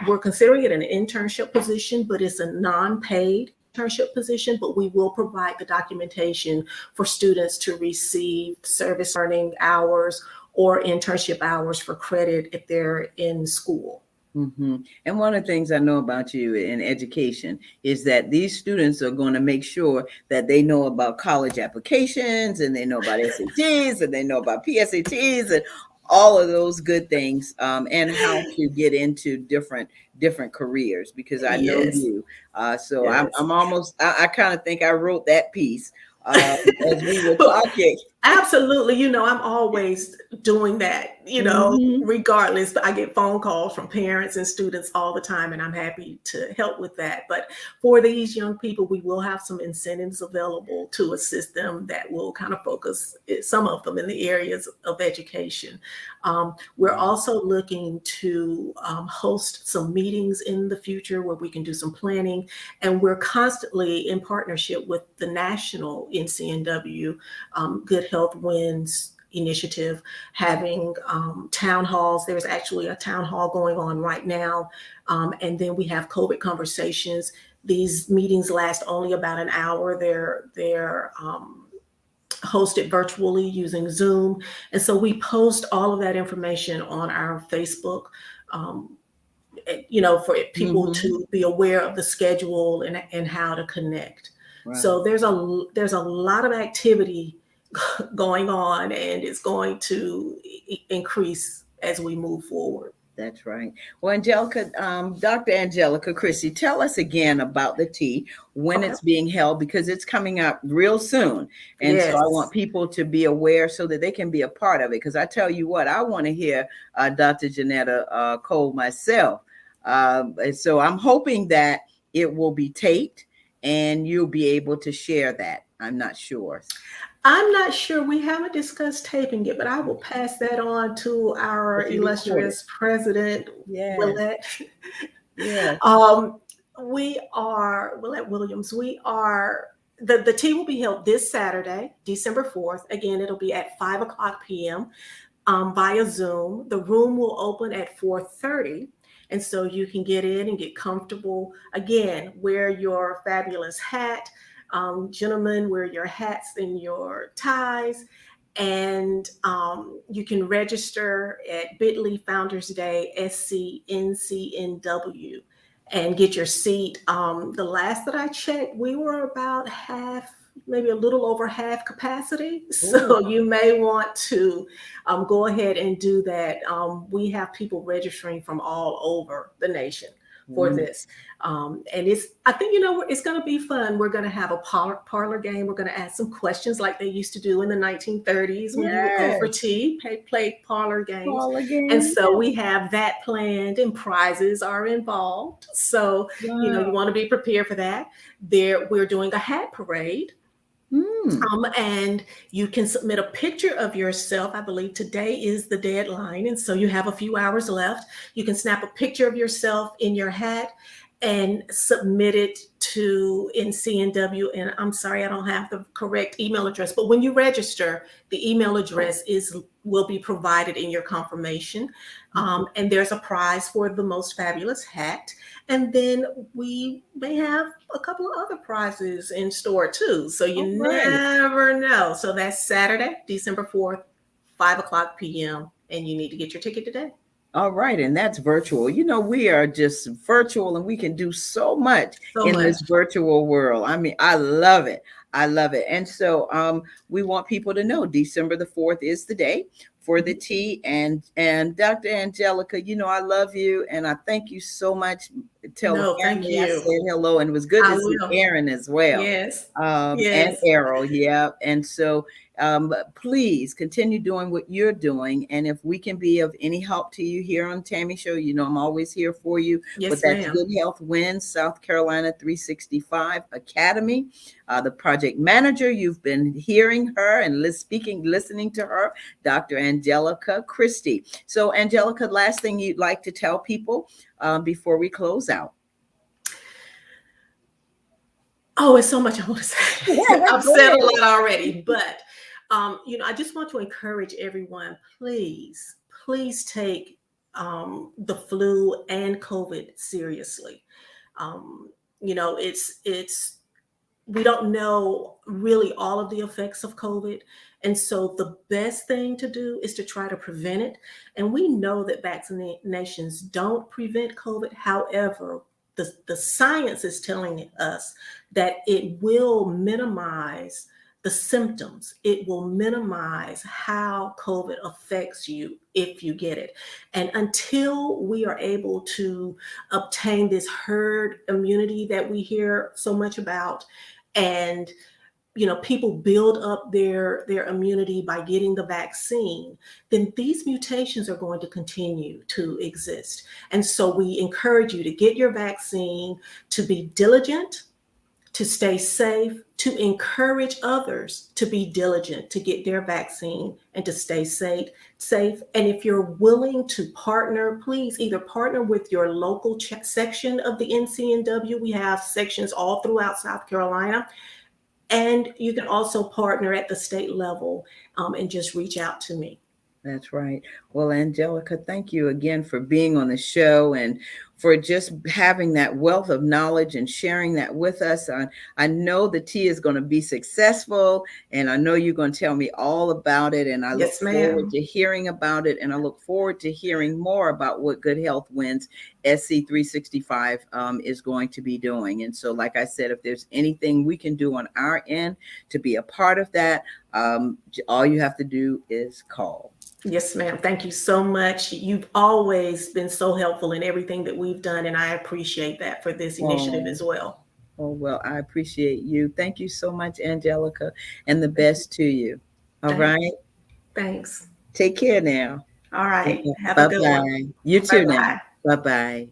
We're considering it an internship position, but it's a non-paid internship position, but we will provide the documentation for students to receive service learning hours or internship hours for credit if they're in school. Mm-hmm. And one of the things I know about you in education is that these students are going to make sure that they know about college applications, and they know about SATs, and they know about PSATs, and all of those good things, and how to get into different careers. Because I know Yes, you, so yes. I'm almost. I kind of think I wrote that piece as we were But talking. absolutely, I'm always doing that, Mm-hmm. regardless. But I get phone calls from parents and students all the time, and I'm happy to help with that. But for these young people, we will have some incentives available to assist them that will kind of focus some of them in the areas of education. We're also looking to host some meetings in the future where we can do some planning, and we're constantly in partnership with the national NCNW Good Health Wins initiative, having town halls. There's actually a town hall going on right now. And then we have COVID conversations. These meetings last only about an hour. They're hosted virtually using Zoom. And so we post all of that information on our Facebook. Um, for people Mm-hmm. to be aware of the schedule and how to connect. Right. So there's a lot of activity going on, and it's going to increase as we move forward. That's right. Well, Angelica, Dr. Angelica Christie, tell us again about the tea, when Okay. it's being held, because it's coming up real soon. And so I want Yes. people to be aware so that they can be a part of it. Because I tell you what, I want to hear Dr. Janetta Cole myself. And so I'm hoping that it will be taped and you'll be able to share that. I'm not sure. I'm not sure. We haven't discussed taping it, but I will pass that on to our If you record it. illustrious president, Yeah. Willette. Yeah. Um, we are, Willette Williams, the tea will be held this Saturday, December 4th. Again, it'll be at 5 o'clock p.m. Via Zoom. The room will open at 4:30. And so you can get in and get comfortable. Again, wear your fabulous hat. Gentlemen, wear your hats and your ties. And you can register at bit.ly Founders Day SCNCNW and get your seat. The last that I checked, we were about half, maybe a little over half capacity. Ooh. So you may want to go ahead and do that. We have people registering from all over the nation for Wonderful. this. And I think, it's going to be fun. We're going to have a parlor game. We're going to ask some questions like they used to do in the 1930s when you would go for Yes. tea, play parlor games. All And again. so we have that planned, and prizes are involved. So, you Wow. want to be prepared for that. We're doing a hat parade. Mm. And you can submit a picture of yourself. I believe today is the deadline. And so you have a few hours left. You can snap a picture of yourself in your hat and submit it to NCNW. And I'm sorry, I don't have the correct email address, but when you register, the email address will be provided in your confirmation. And there's a prize for the most fabulous hat. And then we may have a couple of other prizes in store too. So All you right. never know. So that's Saturday, December 4th, 5 o'clock p.m. And you need to get your ticket today. All right. And that's virtual. We are just virtual and we can do so much So in much. this virtual world. I mean, I love it. I love it. And so we want people to know December the 4th is the day for the tea. And Dr. Angelica, I love you and I thank you so much. tell the No, thank family I you. said hello, and it was good I to see will. Aaron as well, Yes. and Yes. Errol. Yeah, and so please continue doing what you're doing, and if we can be of any help to you here on Tammy Show, you know I'm always here for you. But Yes, that's ma'am. Good Health Wins South Carolina 365 Academy. The project manager, you've been hearing her and listening to her, Dr. Angelica Christie. So, Angelica, last thing you'd like to tell people before we close out? Oh, it's so much I want to say. Yeah, I've go said a ahead. lot already, but I just want to encourage everyone, please, please take the flu and COVID seriously. Um, it's we don't know really all of the effects of COVID. And so the best thing to do is to try to prevent it. And we know that vaccinations don't prevent COVID. However, the science is telling us that it will minimize the symptoms. It will minimize how COVID affects you if you get it. And until we are able to obtain this herd immunity that we hear so much about, and people build up their immunity by getting the vaccine, then these mutations are going to continue to exist. And so we encourage you to get your vaccine, to be diligent, to stay safe, to encourage others to be diligent to get their vaccine and to stay safe. And if you're willing to partner, please either partner with your local section of the NCNW. We have sections all throughout South Carolina. And you can also partner at the state level, and just reach out to me. That's right. Well, Angelica, thank you again for being on the show and for just having that wealth of knowledge and sharing that with us. I know the tea is going to be successful, and I know you're going to tell me all about it. And I look Yes, forward ma'am. to hearing about it. And I look forward to hearing more about what Good Health Wins SC365 is going to be doing. And so, like I said, if there's anything we can do on our end to be a part of that, all you have to do is call. Yes, ma'am. Thank you so much. You've always been so helpful in everything that we've done, and I appreciate that for this initiative Oh, as well. oh, well, I appreciate you. Thank you so much, Angelica, and the Thank you. best to you. All Thanks. right. Thanks. Take care now. All right. Have a Bye good one. bye. You Bye too now. bye. Bye bye.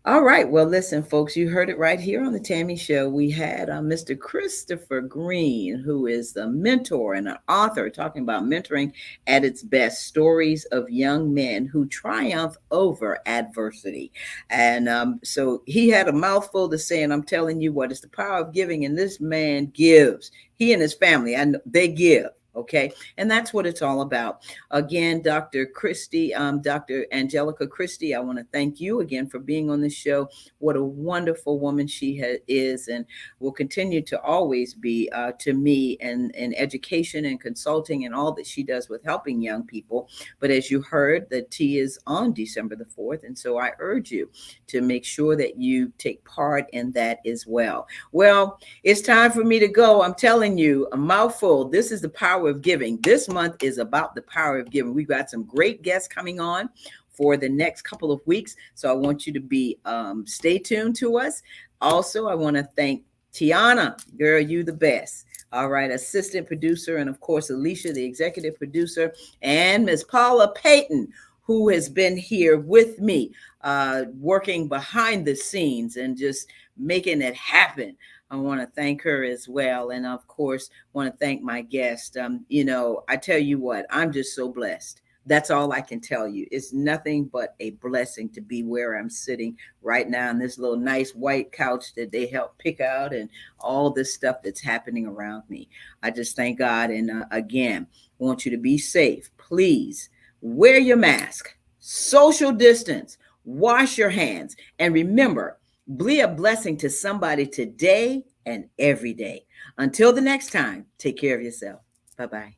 All right. Well, listen, folks, you heard it right here on the Tammy Show. We had Mr. Christopher Green, who is a mentor and an author, talking about mentoring at its best, stories of young men who triumph over adversity. And so he had a mouthful to say, and I'm telling you what, it's the power of giving. And this man gives. He and his family, I know they give. Okay. And that's what it's all about. Again, Dr. Christie, Dr. Angelica Christie, I want to thank you again for being on the show. What a wonderful woman she is and will continue to always be to me and in education and consulting and all that she does with helping young people. But as you heard, the tea is on December the 4th. And so I urge you to make sure that you take part in that as well. Well, it's time for me to go. I'm telling you, a mouthful. This is the power of giving. This month is about the power of giving. We've got some great guests coming on for the next couple of weeks. So I want you to be stay tuned to us. Also, I want to thank Tiana. Girl, you the best. All right, assistant producer, and of course, Alicia, the executive producer, and Miss Paula Payton, who has been here with me, working behind the scenes and just making it happen. I want to thank her as well. And of course, want to thank my guest. I tell you what, I'm just so blessed. That's all I can tell you. It's nothing but a blessing to be where I'm sitting right now in this little nice white couch that they helped pick out and all this stuff that's happening around me. I just thank God. And again, want you to be safe. Please wear your mask, social distance, wash your hands, and remember, be a blessing to somebody today and every day. Until the next time, take care of yourself. Bye-bye.